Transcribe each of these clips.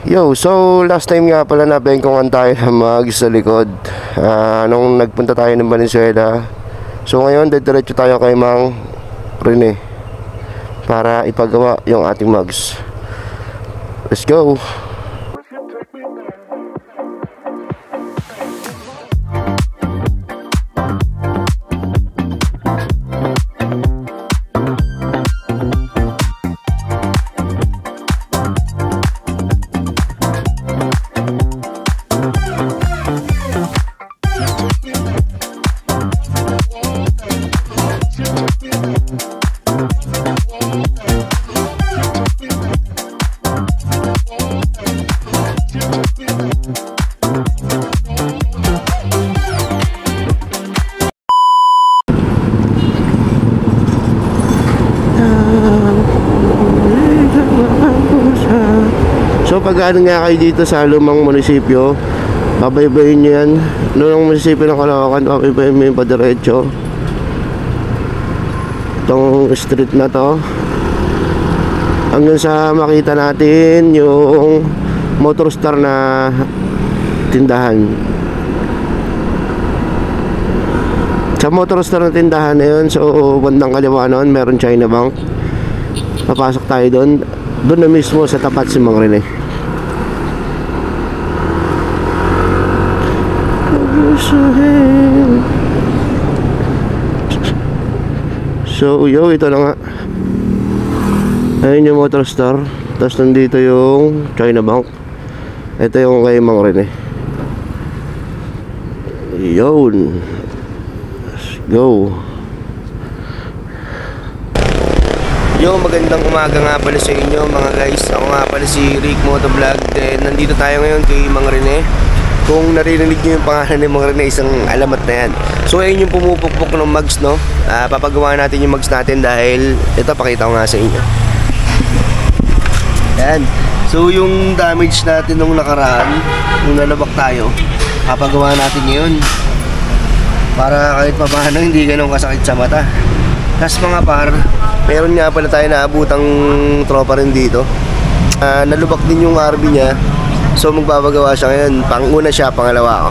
Yo, so last time nga pala nabengkongan tayo ng sa likod nung nagpunta tayo ng Valenzuela. So ngayon, diretso tayo kay Mang Rene para ipagawa yung ating mugs. Let's go! So pag ano nga kayo dito sa lumang munisipyo, babaybayin nyo yan. Noong munisipyo ng Caloocan, babaybayin mo yung padiretso itong street na to hanggang sa makita natin yung Motor Star na tindahan. Sa Motor Star na tindahan na yun, so bandang kaliwa noon meron China Bank. Papasok tayo doon na mismo sa tapat si Mang Rene. So yo, ito na nga. Ayun yung Motor Star. Tapos nandito yung China Bank. Ito yung kay Mang Rene. Yun. Let's go. Yo, magandang umaga nga pala sa inyo mga guys. Ako nga pala si Rick Motovlog. Then nandito tayo ngayon kay Mang Rene. Kung naririnig nyo yung pangalan ni Mang Rene, isang alamat na yan. So ayun yung pumupukpok ng mugs, no? Papagawa natin yung mugs natin dahil ito, pakita ko nga sa inyo. Yan. So yung damage natin nung nakaraan, nung nalabak tayo, papagawa natin ngayon para kahit pa paano hindi ganun kasakit sa mata. Tapos mga par, meron nga pala tayo naabutang tropa rin dito. Nalubak din yung RV niya. So magbabagawa siya ngayon. Panguna siya, pangalawa ako.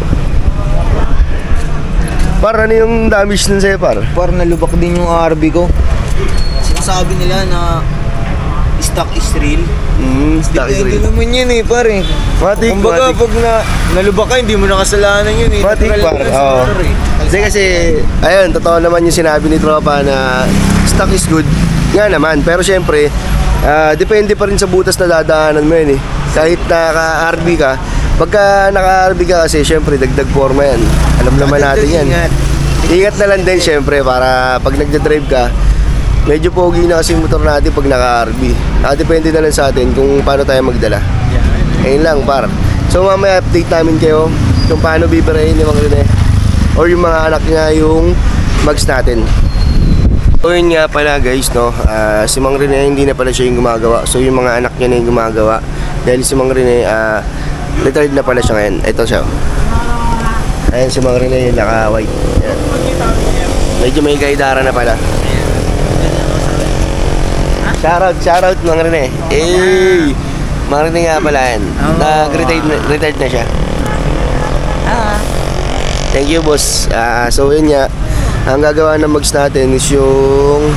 Par, ano yung damage nun sa'yo, par? Par, nalubak din yung RV ko. Sinasabi nila na stock is real. Stock is real. Hindi naman yun eh, par eh. Matik, kumbaga, matik. pag nalubak ka, hindi mo nakasalanan yun eh. Matik, par. Oo. Kasi, ayun, totoo naman yung sinabi ni tropa na stock is good. Nga naman, pero syempre, depende pa rin sa butas na dadaanan mo yun eh. Kahit naka-RV ka, pagka naka-RV ka kasi syempre dagdag forma yan. Alam naman natin yan. Ingat na lang din syempre para pag nagda-drive ka, medyo pogi na kasi yung motor natin pag naka-RV. Depende na lang sa atin kung paano tayo magdala. Ayun lang par. So mamaya update namin kayo kung paano bibirahin ni Mang Rene or yung mga anak niya yung mugs natin. So yun nga pala guys, no, si Mang Rene hindi na pala siya yung gumagawa. So yung mga anak niya na yung gumagawa. Dahil si Mang Rene, retired na pala siya ngayon. Ito siya. Ayan si Mang Rene yung naka-white. Ayan. Medyo may kaidara na pala. Shoutout Mang Rene. Hey! Mang Rene nga pala yan. Nag-retired na siya. Thank you boss. So yun nga, ang gagawa ng mugs natin is yung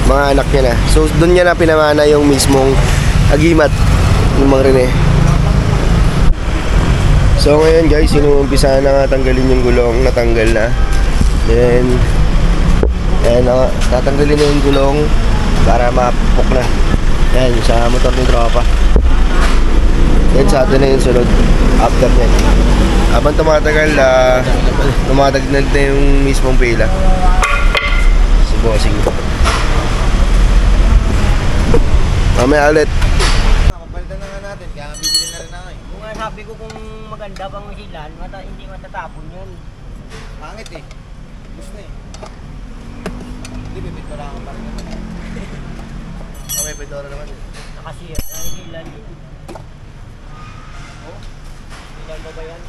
mga anak niya na. So doon niya na pinamana yung mismong agimat ng Mang Rene. So ngayon guys, inuumpisa na nga tanggalin yung gulong. Natanggal na. Then ayan na nga, tatanggalin na yung gulong para mapupok na. Ayan, sa motor ni tropa. Then sa atin na yung sunod after that. Habang tumatagal, tumatagnan na yung mismong pila. Si bossing. Mamaya ulit. Kapalitan na nga natin, kaya bibili na rin ako eh. Kung nga sabi ko kung maganda pang silan, hindi matatapon yun. Pangit eh. Gusto na eh. Hindi, bibit pa lang ako pa rin naman. Okay, pedora naman eh. Nakasira ang silan yun. Oh, silan ba yan?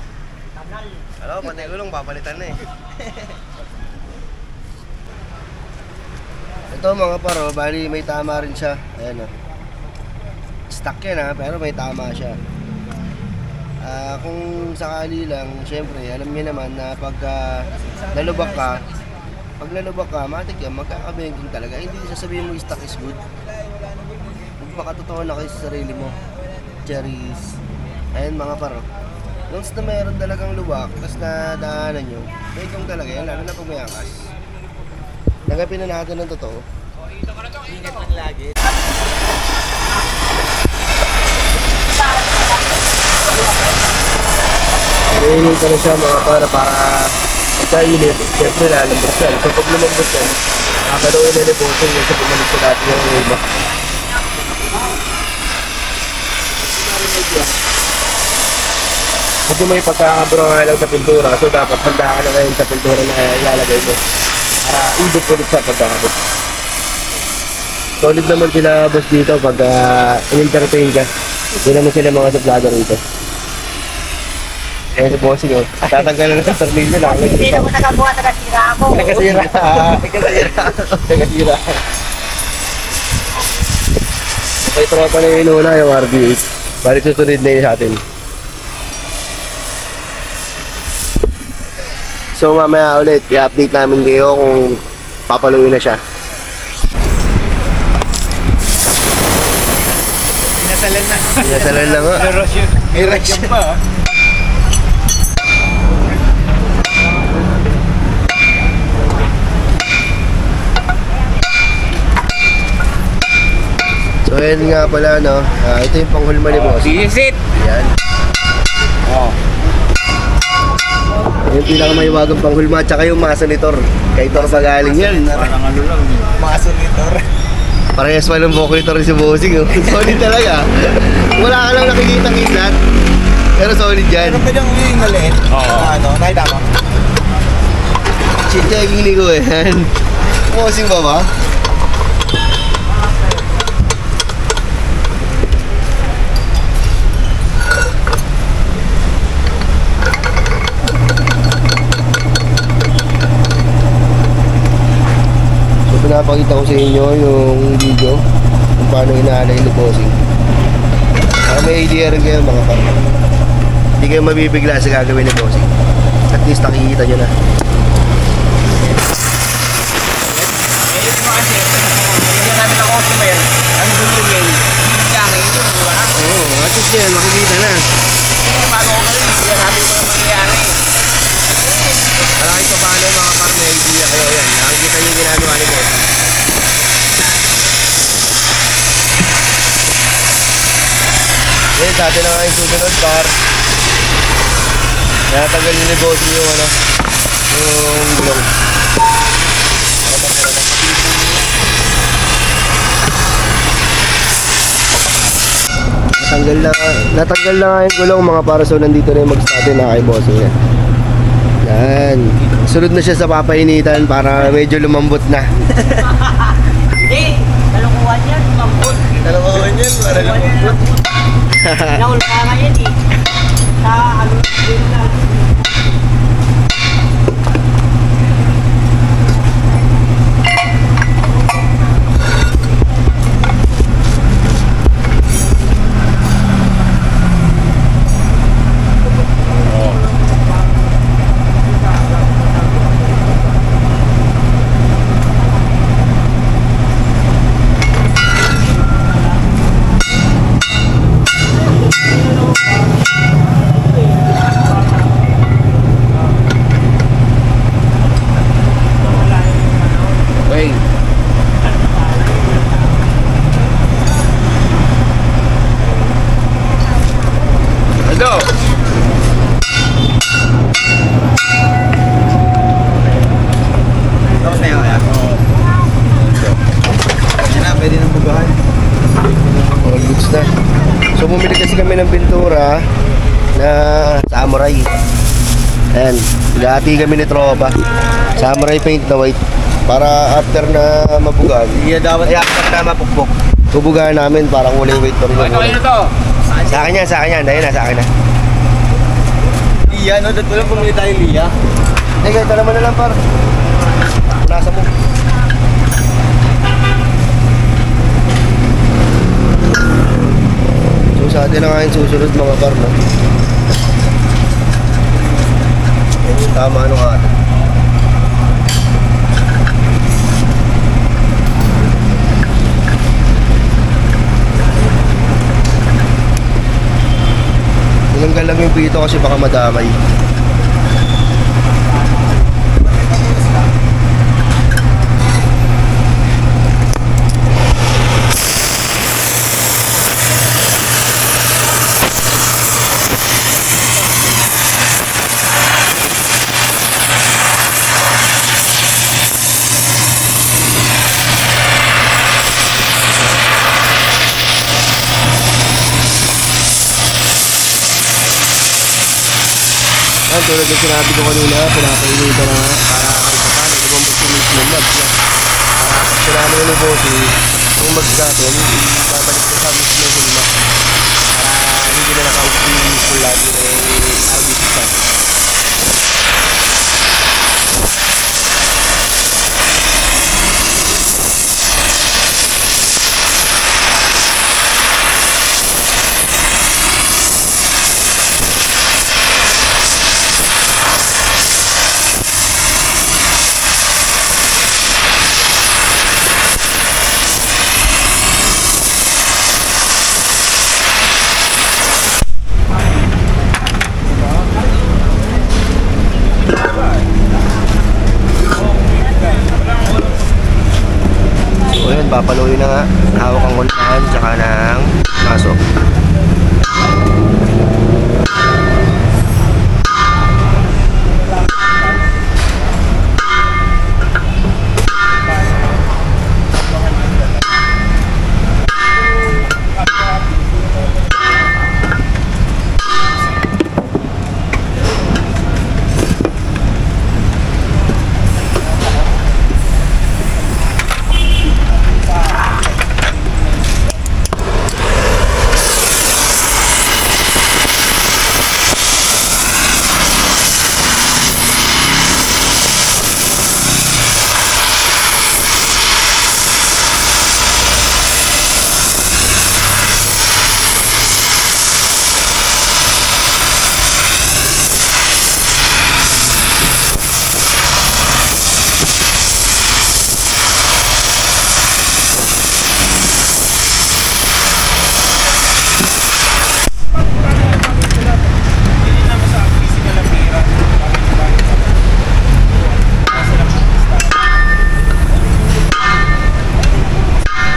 Tanal. Alam, pantay gulong, papalitan na eh. Ito mga paro, bali may tama rin siya. Ayan o. Stuck yan ha, pero may tama siya. Kung sakali lang, syempre, alam niyo naman na pagka lalubak ka, matik yan, magkakabengking talaga. Hindi sasabihin mo stock is good. Magpakatotoo na kayo sa sarili mo. Cherries. Ayan mga paro. Once na mayroon talagang lubak, tapos nadaanan nyo, bengkong talaga yan, lalo na pag may angkas. Nagapin na natin ng totoo. Ingat lang lagi. Nainin ko na siya mga para pagkainit, siyempre lalambot yan. So pag lumambot yan, nakakaroon na nebosin yan sa pumalik ko dati yung iba. Kasi may pagkakabro nga lang sa pintura, so dapat handa ka na ngayon sa pintura na ilalagay mo para ibig ulit sa pagkakabot. Solid naman sila boss dito pag in-entertain ka. Hindi naman sila mga suplado rito. Eh, si bossing yun. Tatanggalan na sa sarili na. Hindi na ko nakabuha, tagasira ako. Tagasira. Tagasira. Okay, tropa na yung inuna, yung RB8. Balik susunod na yun sa atin. So mamaya ulit, i-update namin kayo kung papaluin na siya. Pinasalan na. Pinasalan na nga. May rush pa. So yun nga pala no, ito yung panghulma ni boss. This is it. Yan. Yung pinakamaywagang panghulma, tsaka yung masonitor. Kay Tor pa galing yan. Parang ano lang. Masonitor. Parehas pa ng vocalitor si bossing. Oh. Solid talaga. Wala ka lang nakikita kislat. Pero solid yan. Pero pwede mo yung maliit. Oo. Ano, nakita mo? Checking ni ko yan. Bossing ba ba? Pinapakita ko sa inyo yung video kung paano inaalay ni bossing. May idea rin kayo mga pang. Hindi kayo mabibigla sa gagawin ni bossing. At least nakikita nyo na. Ito mo kasi, hindi namin ang customer. Ang gulungin. Hindi kami ito, di ba? Oo, at least yan, makikita na. Bago ko rin, hindi namin ito mangyayari. Para kahit pa paano mga pang may idea kayo yan. Nakikita nyo yung ginagawa ni bossing. Dati na nga yung susunod par. Natanggal ni bossing yung ano, yung gulong. Natanggal na nga yung gulong mga para, so nandito na yung mag-start na kay bossing yan. Yan. Sunod na siya sa papainitan para medyo lumambot na. Hindi, talukuhan yan, mambot. Talabawan yan para lumambot. Naulungan yan eh. Sa ano, yun lang. So bumili kasi kami ng pintura na samurai. Ayan, gati kami ni tropa. Samurai paint na white. Para after na mabugan, after na mapukpok, bubugahan namin para kulay white pa rin. Sa akin yan, dahil na sa akin na. Liya, no? Dito lang pumili tayo Liya. Kahit naman na lang par. Nasa mo. So sa atin na nga yung susunod mga par, no? Yan yung tama nung atin. Ilanggan lang yung pito kasi baka madamay. Tulad ng sinabi ko kanina, pinapainitan na para kahit pa paano, lumambag sa mismo mags. Para pag sinabi ko ng bossy, yung mags natin, babalik ko sa mismo hulma. Para hindi na naka-mismo lagi na yung RBC natin. Papaluin na nga, hawak ang kultahan tsaka ng maso.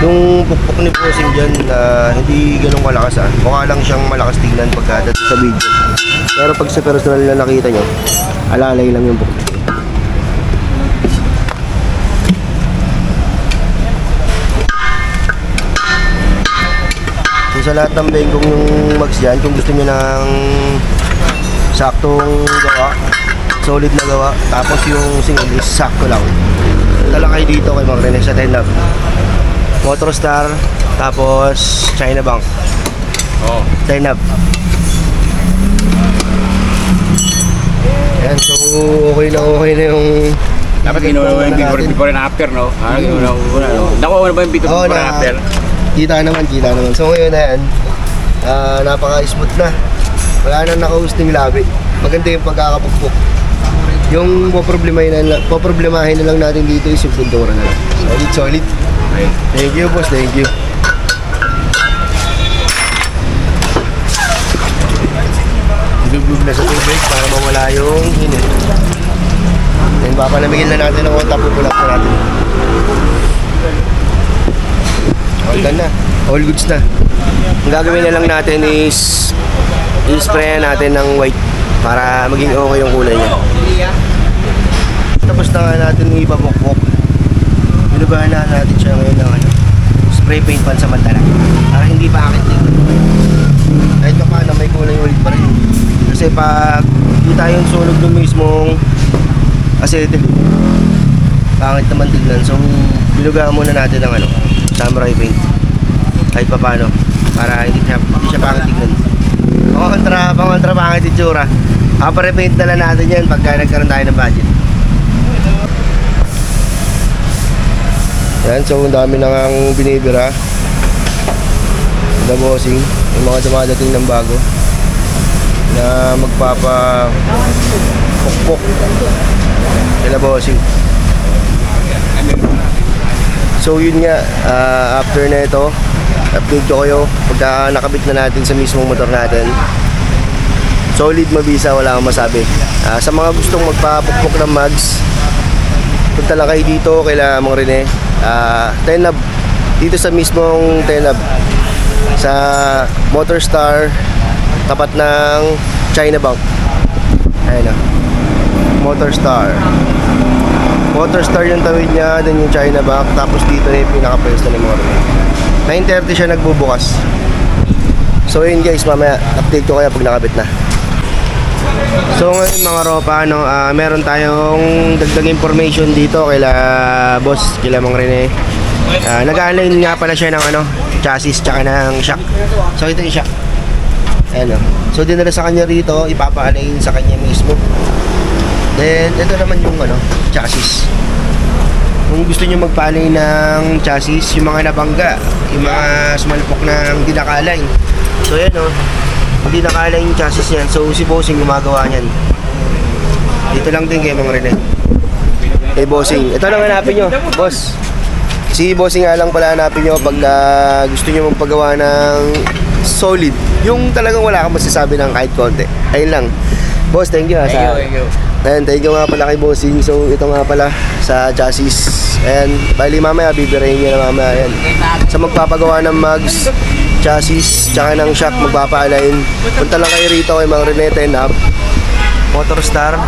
Yung pukpok ni Bossing dyan, hindi ganun malakas mukha lang siyang malakas tingnan pagka sa video. Pero pag sa personal na nakita nyo, alalay lang yung pukpok. So, sa lahat ng bengkong yung mags dyan, kung gusto nyo ng saktong gawa, solid na gawa, tapos yung single is sakto lang, tala kayo dito kay Mang Rene sa 10 Love. Motorstar, tapos China Bank. Oh, 10 Love. Ayan, so okay na yung dapat inuuna yung before and after, no? Inuuna, no? Nakuha na ba yung before and after? Kita naman. So ngayon na yan, napaka-smooth na. Wala nang naka-hosting labi. Maganda yung pagkakapukpok. Yung poproblemahin na lang natin dito is yung pintura na lang. Solid. Thank you, boss. Thank you. Ilubog na sa tubig para mawala yung init. Then papalamigin na natin ang konta, pupulap na natin. All done na. All goods na. Ang gagawin na lang natin is i-sprayan natin ng white para maging okay yung kulay niya. Tapos na nga natin ipapukpok. Binubahan na natin siya ngayon ng spray paint pansamantala para hindi pa akit din. Kahit pa paano may kulay ulit pa rin. Kasi pag kita yung sunog ng mismong acetyl, pangit naman tignan. So binugahan muna natin ng samurai paint kahit pa paano para hindi siya pangit tignan. Pangontra pangit itsura. Paparepaint na lang natin yan pagka nagkaroon tayo ng budget. Yan, so ang dami na ngang binibira na bossing, yung mga dumadating ng bago na pukpok. Kila bossing. So yun nga, after na ito, update ko kayo pagka nakabit na natin sa mismong motor natin. Solid, mabisa, wala akong masabi. Sa mga gustong magpapukpok ng mags, punta lang kayo dito kaila Mang Rene. Tenab, dito sa mismong Tenab, sa Motorstar, tapat ng China Bank. Ayun na, Motorstar yung tawid niya, then yung China Bank, tapos dito na yung pinaka-pwesto ni Mang Rene. 9:30 siya nagbubukas. So yun guys, mamaya update ko kaya pag nakabit na. So ngayon mga ropa, meron tayong dagdag information dito kila Mang Rene. Nag-align nga pala siya ng chassis tsaka ng shock. So ito yung shock. Ayan o. So dinala sa kanya rito, ipapa-align sa kanya mismo. Then ito naman yung chassis. Kung gusto nyo magpa-align ng chassis, yung mga nabangga, yung mga sumalpok na hindi naka-align. So yan o, hindi naka-align yung chassis yan. So si Bossing gumagawa niyan. Dito lang din kay Mang Rene. Hey Bossing, ito lang hanapin nyo, boss. Si Bossing nga lang pala hanapin nyo pag gusto nyo magpagawa ng solid. Yung talagang wala kang masasabi ng kahit konti. Ayun lang. Boss, thank you ha. Thank you. And thank you nga pala kay Bossing. So ito nga pala sa chassis. And bali mamaya bibirahin nyo na mamaya yan. Sa magpapagawa ng mags, chassis, tsaka ng shock, magpapa-align, punta lang kayo rito kay Mang Rene Tenab, Motorstar,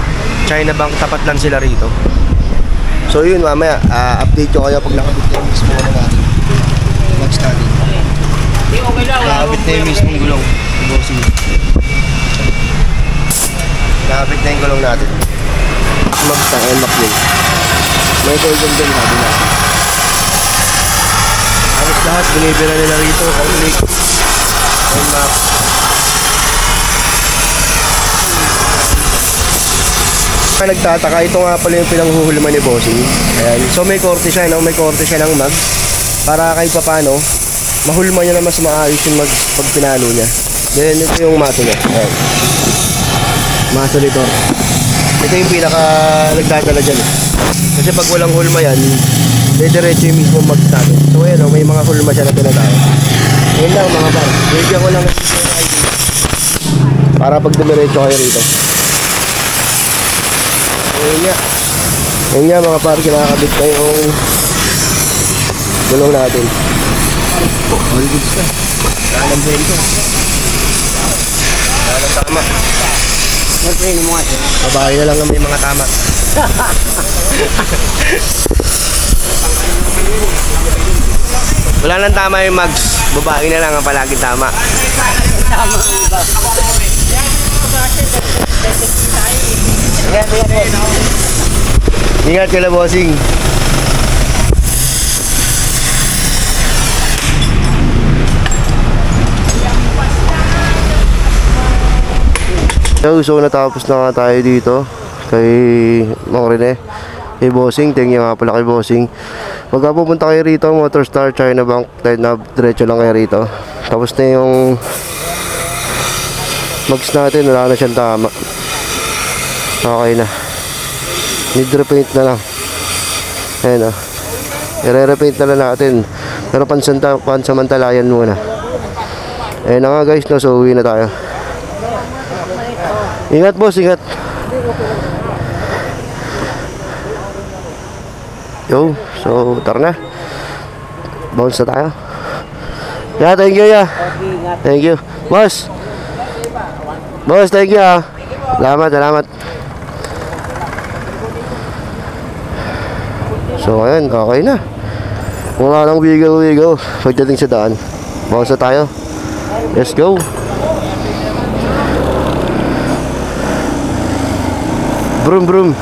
China Bank, tapat lang sila rito. So yun, mamaya update ko kayo pag nakabit na yung mismo na natin mags natin. Nakabit na yung mismong gulong Bossing. Nakabit na yung gulong natin. Mags na NMAX yun. May gulong din sabi na. Halos lahat binibira nila rito, complete NMAX. Nagtataka, ito nga pala yung pinanghuhulman ni Bossing. Ayan. So may korte siya, may korte siya ng mags para kahit papano mahulma niya na mas maayos yung mags pag pinalo niya. Then ito yung maso niya. Ayan. Maso nito. Ito yung pinaka nagdadala dyan. Kasi pag walang hulma yan, diretso yung mismo mags natin. So ayan, may mga hulma siya na tinatawag. Ayan lang mga par, bigyan ko lang ng ID para pag dumiretso kayo rito. Ayun nga mga par, kinakabit na yung gulong natin. All goods na. Kalang bento. Kalang tama. Babae na lang ang may mga tama. Wala nang tama yung mags. Babae na lang ang palagi tama. Ingat kila Bossing. So natapos na nga tayo dito kay Mang Rene, kay Bossing. Thank you nga pala kay Bossing. Pagka pupunta kayo rito, Motorstar, China Bank, Tenab, diretso lang kayo rito. Tapos na yung mags natin, wala na siyang tama. Okay na, need repaint na lang. Ayan o, i-repaint na lang natin, pero pansamantalayan muna. Ayan na nga guys, no? So uwi na tayo. Ingat boss, ingat. Yo, so tara na, bounce na tayo. Yeah, thank you ya. Thank you boss. Boss, thank you ha. Salamat. So ayan, okay na. Wala nang wiggle pagdating sa daan. Bounce na tayo. Let's go. Brum brum.